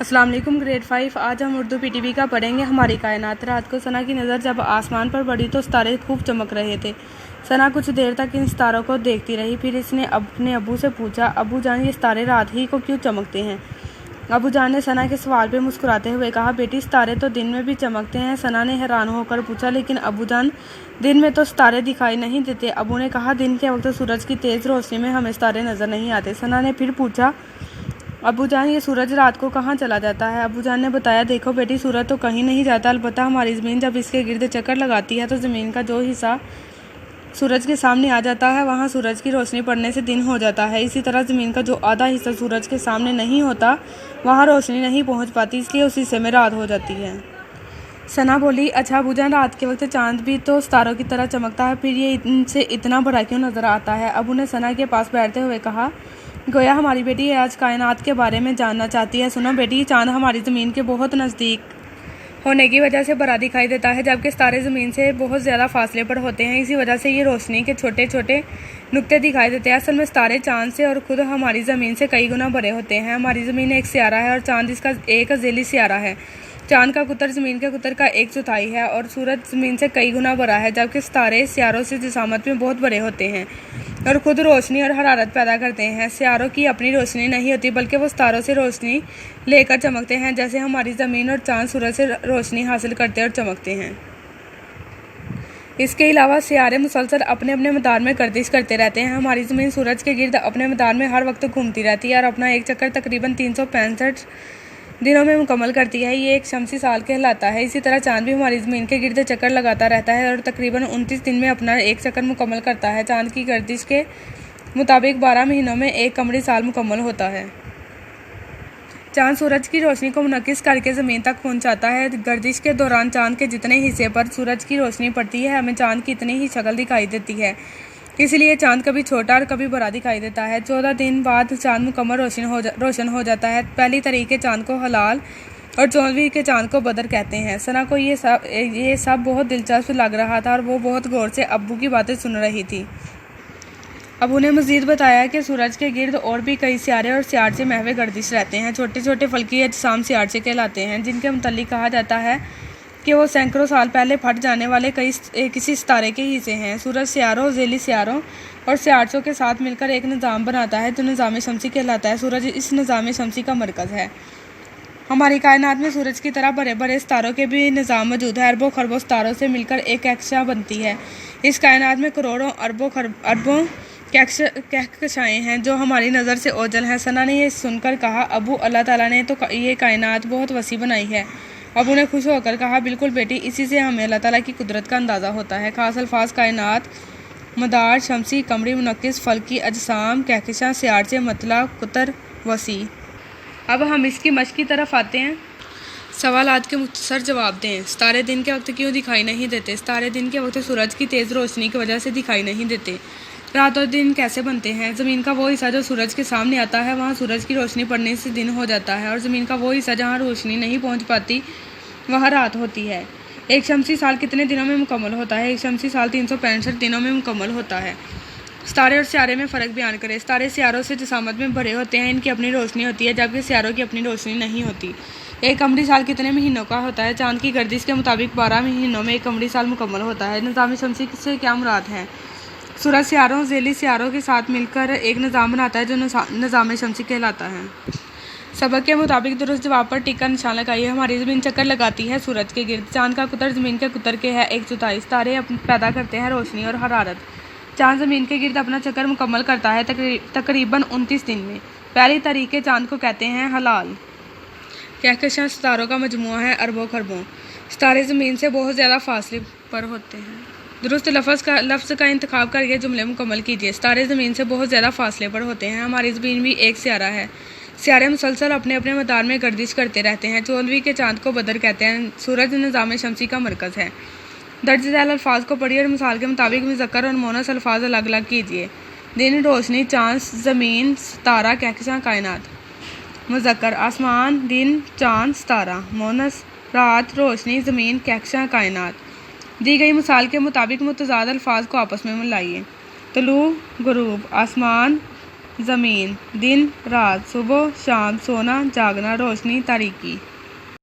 अस्सलाम वालेकुम ग्रेड 5। आज हम उर्दू पीटीवी का पढ़ेंगे हमारी कायनात। रात को सना की नज़र जब आसमान पर पड़ी तो सितारे खूब चमक रहे थे। सना कुछ देर तक इन सितारों को देखती रही, फिर इसने अपने अबू से पूछा, अबू जान ये सितारे रात ही को क्यों चमकते हैं? अबू जान ने सना के सवाल पे मुस्कुराते हुए कहा, बेटी सितारे तो दिन में भी चमकते हैं। सना ने हैरान होकर पूछा, लेकिन अबू जान दिन में तो सितारे दिखाई नहीं देते। अबू ने कहा, दिन के वक्त सूरज की तेज़ रोशनी में हमें सितारे नज़र नहीं आते। सना ने फिर पूछा, अबू जान ये सूरज रात को कहाँ चला जाता है? अबू जान ने बताया, देखो बेटी, सूरज तो कहीं नहीं जाता, अलबत्ता हमारी ज़मीन जब इसके गिर्द चक्कर लगाती है तो ज़मीन का जो हिस्सा सूरज के सामने आ जाता है वहाँ सूरज की रोशनी पड़ने से दिन हो जाता है। इसी तरह ज़मीन का जो आधा हिस्सा सूरज के सामने नहीं होता वहाँ रोशनी नहीं पहुँच पाती, इसलिए उस हिस्से में रात हो जाती है। सना बोली, अच्छा अबू जान, रात के वक्त चांद भी तो सितारों की तरह चमकता है, फिर ये इनसे इतना बड़ा क्यों नज़र आता है? अबू ने सना के पास बैठते हुए कहा, गोया हमारी बेटी आज कायनात के बारे में जानना चाहती है। सुनो बेटी, चांद हमारी ज़मीन के बहुत नज़दीक होने की वजह से बड़ा दिखाई देता है, जबकि सितारे ज़मीन से बहुत ज़्यादा फासले पर होते हैं। इसी वजह से ये रोशनी के छोटे छोटे नुक्ते दिखाई देते हैं। असल में सितारे चांद से और ख़ुद हमारी ज़मीन से कई गुना बड़े होते हैं। हमारी ज़मीन एक सियारा है और चांद इसका एक अज़ीली सियारा है। चांद का कुतर ज़मीन के कुतर का 1/4 है और सूरज ज़मीन से कई गुना बड़ा है, जबकि सितारे सियारों से जिसामत में बहुत बड़े होते हैं और ख़ुद रोशनी और हरारत पैदा करते हैं। सियारों की अपनी रोशनी नहीं होती, बल्कि वो सितारों से रोशनी लेकर चमकते हैं, जैसे हमारी ज़मीन और चांद सूरज से रोशनी हासिल करते और चमकते हैं। इसके अलावा सियारे मुसलसल अपने अपने मदार में गर्दिश करते रहते हैं। हमारी ज़मीन सूरज के गिर्द अपने मदार में हर वक्त घूमती रहती है और अपना एक चक्कर तकरीबन 365 दिनों में मुकम्मल करती है। ये एक शमसी साल कहलाता है। इसी तरह चांद भी हमारी ज़मीन के गिर्द चक्कर लगाता रहता है और तकरीबन 29 दिन में अपना एक चक्कर मुकम्मल करता है। चांद की गर्दिश के मुताबिक 12 महीनों में एक कमरी साल मुकम्मल होता है। चांद सूरज की रोशनी को मुनक्किस करके ज़मीन तक पहुंचाता है। गर्दिश के दौरान चांद के जितने हिस्से पर सूरज की रोशनी पड़ती है, हमें चांद की इतनी ही शक्ल दिखाई देती है। इसलिए चांद कभी छोटा और कभी बड़ा दिखाई देता है। 14 दिन बाद चांद मुकम्मल रोशन हो जाता है। पहली तारीख के चांद को हलाल और 14वीं के चांद को बदर कहते हैं। सना को ये सब बहुत दिलचस्प लग रहा था और वो बहुत गौर से अब्बू की बातें सुन रही थी। अबू ने मज़ीद बताया कि सूरज के गिर्द और भी कई सियारे और सियारचे महवे गर्दिश रहते हैं। छोटे छोटे फल्की अजसाम सियारचे कहलाते हैं, जिनके मुतल्लिक कहा जाता है कि वो सैकड़ों साल पहले फट जाने वाले किसी सितारे के हिस्से हैं। सूरज सियारों, ज़ेली सियारों और सियारचों के साथ मिलकर एक निज़ाम बनाता है जो निज़ाम शमसी कहलाता है। सूरज इस निज़ाम शमसी का मरकज़ है। हमारी कायनात में सूरज की तरह बड़े बड़े सितारों के भी निज़ाम मौजूद है। अरबों खरबों सितारों से मिलकर एक कक्षा बनती है। इस कायनात में करोड़ों अरबों कहकशाएँ हैं जो हमारी नज़र से ओझल हैं। सना ने यह सुनकर कहा, अबू, अल्लाह ताला ने तो ये कायनात बहुत वसी बनाई है। अबू ने खुश होकर कहा, बिल्कुल बेटी, इसी से हमें अल्लाह ताला की कुदरत का अंदाज़ा होता है। खास अल्फाज कायनात, मदार, शमसी, कमरी, मुनक्किस, फल्की, अजसाम, कहकशां, सियारचे, मतला, कुतर, वसी। अब हम इसकी मश्क की तरफ आते हैं। सवालात के मुख्तसर जवाब दें। सितारे दिन के वक्त क्यों दिखाई नहीं देते? सितारे दिन के वक्त सूरज की तेज़ रोशनी की वजह से दिखाई नहीं देते। रात और दिन कैसे बनते हैं? ज़मीन का वो हिस्सा जो सूरज के सामने आता है वहाँ सूरज की रोशनी पड़ने से दिन हो जाता है और ज़मीन का वो हिस्सा जहाँ रोशनी नहीं पहुँच पाती वहाँ रात होती है। एक शमसी साल कितने दिनों में मुकम्मल होता है? एक शमसी साल 365 दिनों में मुकम्मल होता है। सितारे और सियारे में फ़र्क बयान करें। सितारे सियारों से जिसामत में भरे होते हैं, इनकी अपनी रोशनी होती है, जबकि सियारों की अपनी रोशनी नहीं होती। एक कमरी साल कितने महीनों का होता है? चांद की गर्दिश के मुताबिक 12 महीनों में एक कमरी साल मुकम्मल होता है। निज़ाम शमसी से क्या मुराद है? सूरज सियारों, ज़ेली सियारों के साथ मिलकर एक निज़ाम बनाता है जो निज़ाम शमसी कहलाता है। सबक के मुताबिक दुरुस्त जवाब पर टिक का निशान लगाइए। हमारी ज़मीन चक्कर लगाती है सूरज के गिर्द। चांद का कुतर ज़मीन के कुतर के है 1/4। सितारे पैदा करते हैं रोशनी और हरारत। चांद ज़मीन के गिर्द अपना चक्कर मुकम्मल करता है तकरीबन 29 दिन में। पहली तारीख के चांद को कहते हैं हलाल। कहकशां सितारों का मजमुआ है अरबों खरबों। सितारे ज़मीन से बहुत ज़्यादा फासले पर होते हैं। दुरुस्त लफ्ज़ का इंतखाब करके जुमले मुकम्मल कीजिए। सितारे ज़मीन से बहुत ज़्यादा फासले पर होते हैं। हमारी ज़मीन भी एक सियारा है। सियारे मुसलसल अपने अपने मदार में गर्दिश करते रहते हैं। 14वीं के चांद को बदर कहते हैं। सूरज निज़ाम शमसी का मरकज़ है। दर्ज झैल अल्फाज को पढ़िए और मिसाल के मुताबिक मुज़क्कर और मोनस अल्फाज अलग अलग कीजिए। दिन, रोशनी, चांद, ज़मीन, सितारा, कहकशां, कायनात। मुज़क्कर, आसमान, दिन, चांद, सितारा। मोनस, रात, रोशनी, ज़मीन, कहकशां, कायनात। दी गई मिसाल के मुताबिक मुतज़ाद अल्फाज को आपस में मिलाइए। तुलू, गुरूब, आसमान, ज़मीन, दिन रात, सुबह शाम, सोना जागना, रोशनी तारीकी।